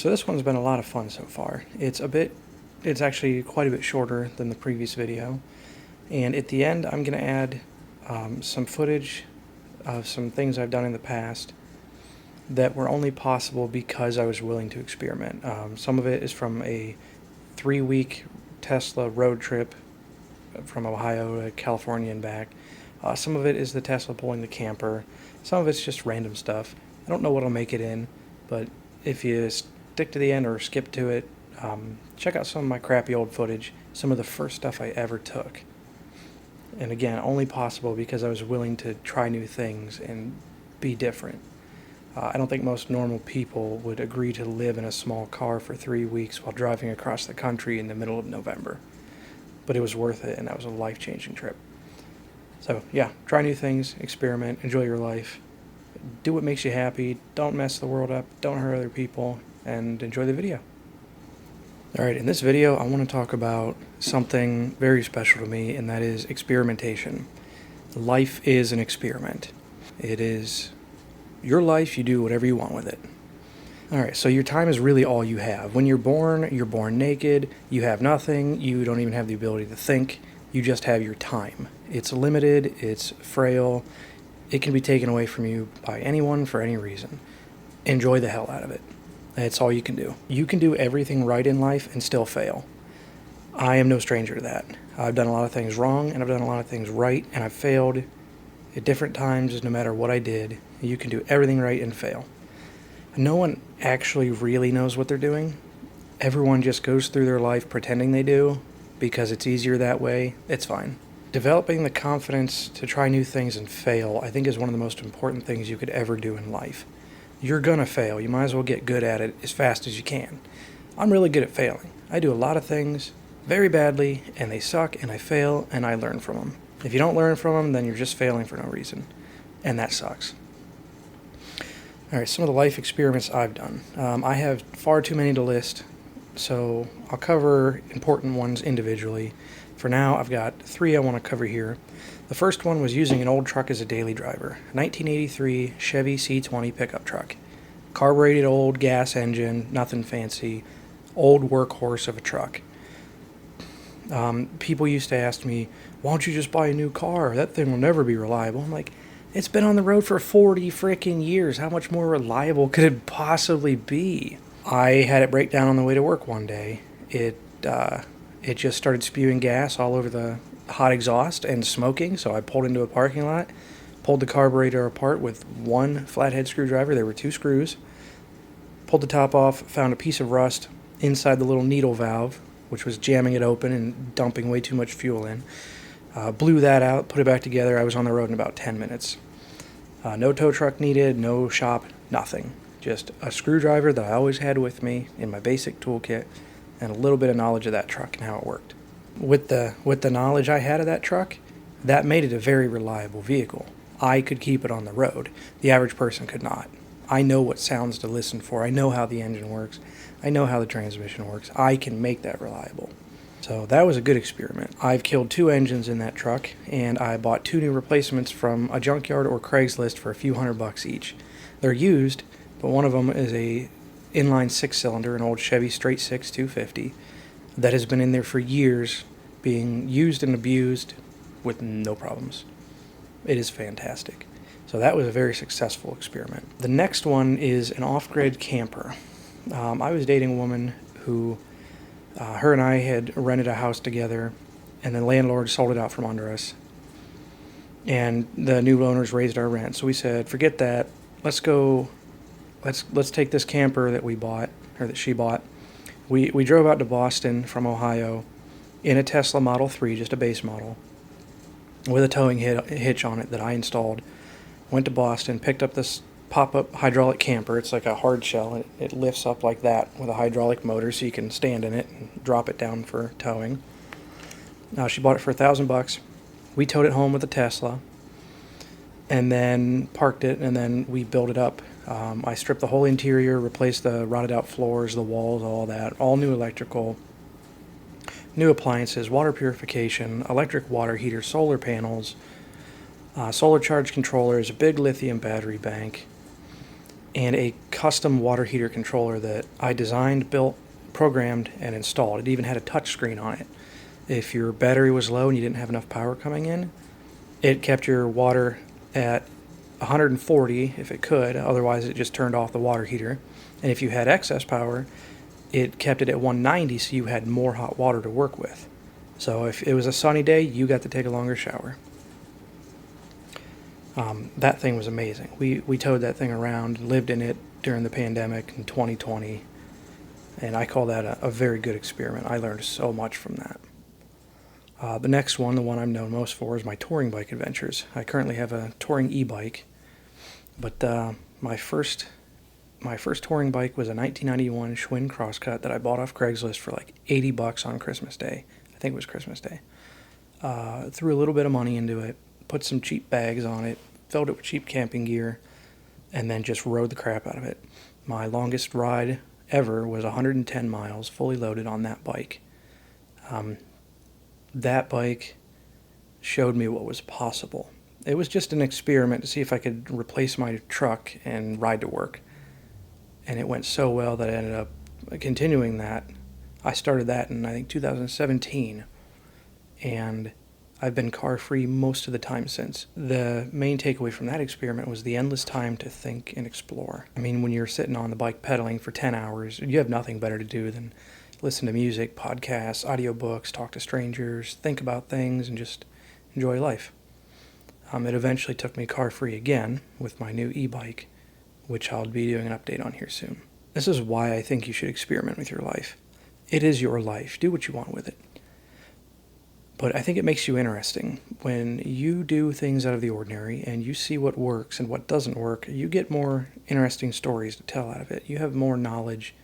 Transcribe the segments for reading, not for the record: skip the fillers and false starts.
So this one's been a lot of fun so far. It's actually quite a bit shorter than the previous video. And at the end, I'm going to add some footage of some things I've done in the past that were only possible because I was willing to experiment. Some of it is from a 3-week Tesla road trip from Ohio to California and back. Some of it is the Tesla pulling the camper. Some of it's just random stuff. I don't know what I'll make it in, but if you stick to the end or skip to it, check out some of my crappy old footage, some of the first stuff I ever took. And again, only possible because I was willing to try new things and be different. I don't think most normal people would agree to live in a small car for 3 weeks while driving across the country in the middle of November. But it was worth it, and that was a life-changing trip. So yeah, try new things, experiment, enjoy your life, do what makes you happy, don't mess the world up, don't hurt other people, and enjoy the video. Alright, in this video I want to talk about something very special to me, and that is experimentation. Life is an experiment. It is your life, you do whatever you want with it. Alright, so your time is really all you have. When you're born naked, you have nothing, you don't even have the ability to think, you just have your time. It's limited, it's frail, it can be taken away from you by anyone for any reason. Enjoy the hell out of it. That's all you can do. You can do everything right in life and still fail. I am no stranger to that. I've done a lot of things wrong and I've done a lot of things right, and I've failed at different times no matter what I did. You can do everything right and fail. No one actually really knows what they're doing. Everyone just goes through their life pretending they do because it's easier that way. It's fine. Developing the confidence to try new things and fail, I think, is one of the most important things you could ever do in life. You're gonna fail. You might as well get good at it as fast as you can. I'm really good at failing. I do a lot of things very badly, and they suck, and I fail, and I learn from them. If you don't learn from them, then you're just failing for no reason, and that sucks. Alright, some of the life experiments I've done. I have far too many to list, so I'll cover important ones individually. For now, I've got 3 I want to cover here. The first one was using an old truck as a daily driver. 1983 Chevy C20 pickup truck. Carbureted old gas engine, nothing fancy. Old workhorse of a truck. People used to ask me, why don't you just buy a new car? That thing will never be reliable. I'm like, it's been on the road for 40 freaking years. How much more reliable could it possibly be? I had it break down on the way to work one day. It just started spewing gas all over the hot exhaust and smoking, so I pulled into a parking lot, pulled the carburetor apart with one flathead screwdriver. There were 2 screws. Pulled the top off, found a piece of rust inside the little needle valve, which was jamming it open and dumping way too much fuel in. Blew that out, put it back together. I was on the road in about 10 minutes. No tow truck needed, no shop, nothing. Just a screwdriver that I always had with me in my basic toolkit, and a little bit of knowledge of that truck and how it worked. With the knowledge I had of that truck, that made it a very reliable vehicle. I could keep it on the road. The average person could not. I know what sounds to listen for. I know how the engine works. I know how the transmission works. I can make that reliable. So that was a good experiment. I've killed 2 engines in that truck, and I bought 2 new replacements from a junkyard or Craigslist for a few $100 each. They're used, but one of them is a inline 6-cylinder, an old Chevy straight 6 250 that has been in there for years, being used and abused with no problems. It is fantastic. So that was a very successful experiment. The next one is an off-grid camper. I was dating a woman who, her and I had rented a house together, and the landlord sold it out from under us. And the new owners raised our rent. So we said, forget that. Let's take this camper that we bought, or that she bought. We drove out to Boston from Ohio in a Tesla Model 3, just a base model, with a towing hitch on it that I installed. Went to Boston, picked up this pop-up hydraulic camper. It's like a hard shell. It lifts up like that with a hydraulic motor, so you can stand in it and drop it down for towing. She bought it for $1,000. We towed it home with a Tesla, and then parked it, and then we built it up. I stripped the whole interior, replaced the rotted out floors, the walls, all that, all new electrical, new appliances, water purification, electric water heater, solar panels, solar charge controllers, a big lithium battery bank, and a custom water heater controller that I designed, built, programmed, and installed. It even had a touch screen on it. If your battery was low and you didn't have enough power coming in, it kept your water at 140 if it could, otherwise it just turned off the water heater. And if you had excess power, it kept it at 190 so you had more hot water to work with. So if it was a sunny day, you got to take a longer shower. That thing was amazing. We towed that thing around, lived in it during the pandemic in 2020, and I call that a very good experiment. I learned so much from that. The next one, the one I'm known most for, is my touring bike adventures. I currently have a touring e-bike, but my first touring bike was a 1991 Schwinn Crosscut that I bought off Craigslist for like $80 on Christmas Day. I think it was Christmas Day. Threw a little bit of money into it, put some cheap bags on it, filled it with cheap camping gear, and then just rode the crap out of it. My longest ride ever was 110 miles, fully loaded on that bike. That bike showed me what was possible. It was just an experiment to see if I could replace my truck and ride to work. And it went so well that I ended up continuing that. I started that in, I think, 2017. And I've been car-free most of the time since. The main takeaway from that experiment was the endless time to think and explore. I mean, when you're sitting on the bike pedaling for 10 hours, you have nothing better to do than listen to music, podcasts, audiobooks, talk to strangers, think about things, and just enjoy life. It eventually took me car-free again with my new e-bike, which I'll be doing an update on here soon. This is why I think you should experiment with your life. It is your life. Do what you want with it. But I think it makes you interesting. When you do things out of the ordinary and you see what works and what doesn't work, you get more interesting stories to tell out of it. You have more knowledge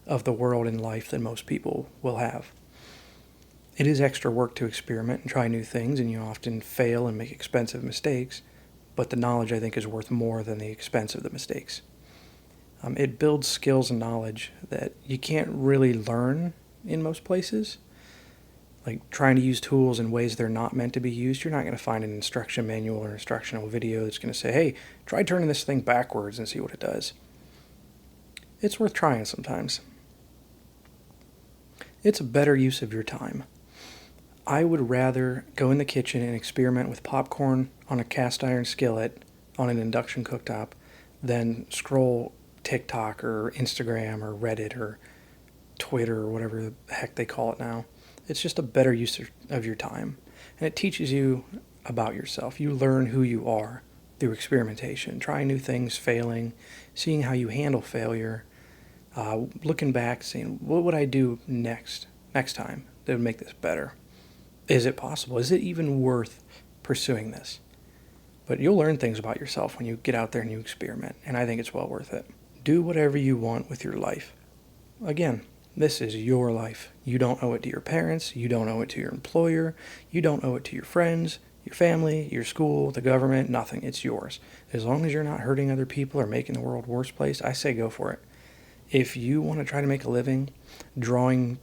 of the world and life than most people will have. It is extra work to experiment and try new things, and you often fail and make expensive mistakes, but the knowledge, I think, is worth more than the expense of the mistakes. It builds skills and knowledge that you can't really learn in most places. Like trying to use tools in ways they're not meant to be used, you're not going to find an instruction manual or instructional video that's going to say, hey, try turning this thing backwards and see what it does. It's worth trying sometimes. It's a better use of your time. I would rather go in the kitchen and experiment with popcorn on a cast iron skillet on an induction cooktop than scroll TikTok or Instagram or Reddit or Twitter or whatever the heck they call it now. It's just a better use of your time. And it teaches you about yourself. You learn who you are through experimentation, trying new things, failing, seeing how you handle failure, looking back, saying, what would I do next time that would make this better? Is it possible? Is it even worth pursuing this? But you'll learn things about yourself when you get out there and you experiment, and I think it's well worth it. Do whatever you want with your life. Again, this is your life. You don't owe it to your parents. You don't owe it to your employer. You don't owe it to your friends, your family, your school, the government, nothing. It's yours. As long as you're not hurting other people or making the world a worse place, I say go for it. If you want to try to make a living drawing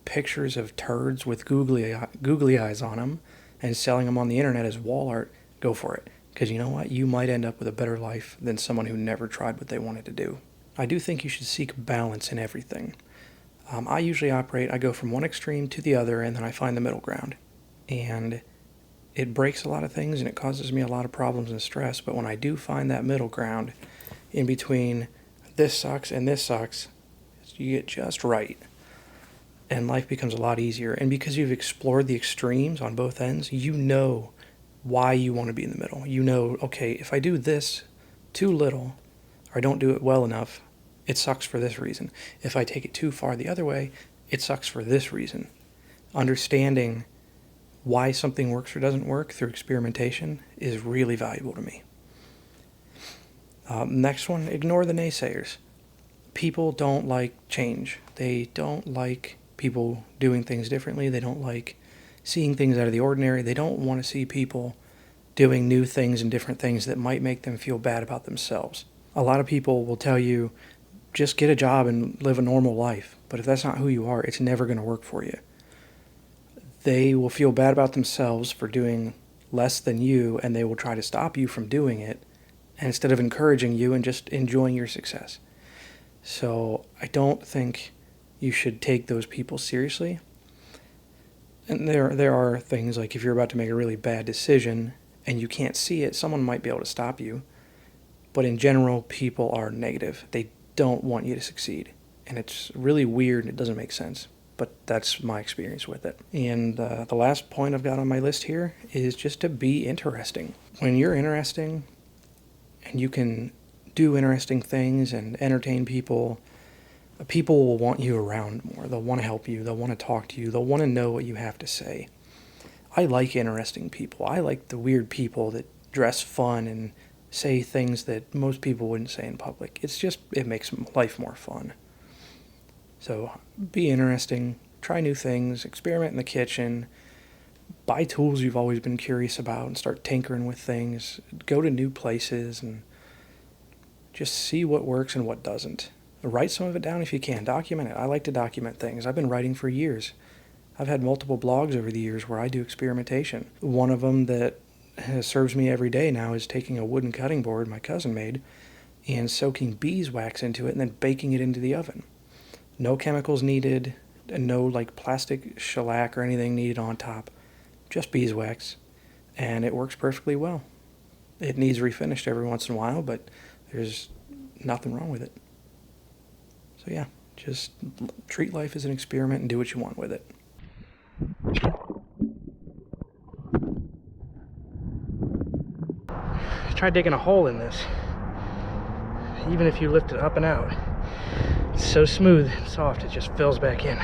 pictures of turds with googly eyes on them and selling them on the internet as wall art, go for it. Because you know what? You might end up with a better life than someone who never tried what they wanted to do. I do think you should seek balance in everything. I usually I go from one extreme to the other, and then I find the middle ground. And it breaks a lot of things, and it causes me a lot of problems and stress, but when I do find that middle ground in between this sucks and this sucks, you get just right. And life becomes a lot easier. And because you've explored the extremes on both ends, you know why you want to be in the middle. You know, okay, if I do this too little, or I don't do it well enough, it sucks for this reason. If I take it too far the other way, it sucks for this reason. Understanding why something works or doesn't work through experimentation is really valuable to me. Next one, ignore the naysayers. People don't like change. They don't like people doing things differently. They don't like seeing things out of the ordinary. They don't want to see people doing new things and different things that might make them feel bad about themselves. A lot of people will tell you, just get a job and live a normal life. But if that's not who you are, it's never going to work for you. They will feel bad about themselves for doing less than you, and they will try to stop you from doing it. instead of encouraging you and just enjoying your success. So I don't think you should take those people seriously. And there are things like if you're about to make a really bad decision and you can't see it, someone might be able to stop you. But in general, people are negative. They don't want you to succeed. And it's really weird and it doesn't make sense. But that's my experience with it. And the last point I've got on my list here is just to be interesting. When you're interesting and you can do interesting things and entertain people, people will want you around more. They'll want to help you. They'll want to talk to you. They'll want to know what you have to say. I like interesting people. I like the weird people that dress fun and say things that most people wouldn't say in public. It makes life more fun. So be interesting, try new things, experiment in the kitchen, buy tools you've always been curious about and start tinkering with things, go to new places and just see what works and what doesn't. Write some of it down if you can, document it. I like to document things. I've been writing for years. I've had multiple blogs over the years where I do experimentation. One of them that serves me every day now is taking a wooden cutting board my cousin made and soaking beeswax into it and then baking it into the oven. No chemicals needed, and no like plastic shellac or anything needed on top, just beeswax, and it works perfectly well. It needs refinished every once in a while, but there's nothing wrong with it. So yeah, just treat life as an experiment and do what you want with it. Try digging a hole in this. Even if you lift it up and out, it's so smooth and soft, it just fills back in.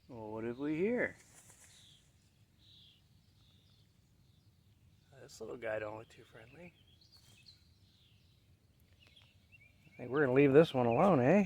Well, what have we here? This little guy don't look too friendly. I think we're gonna leave this one alone, eh?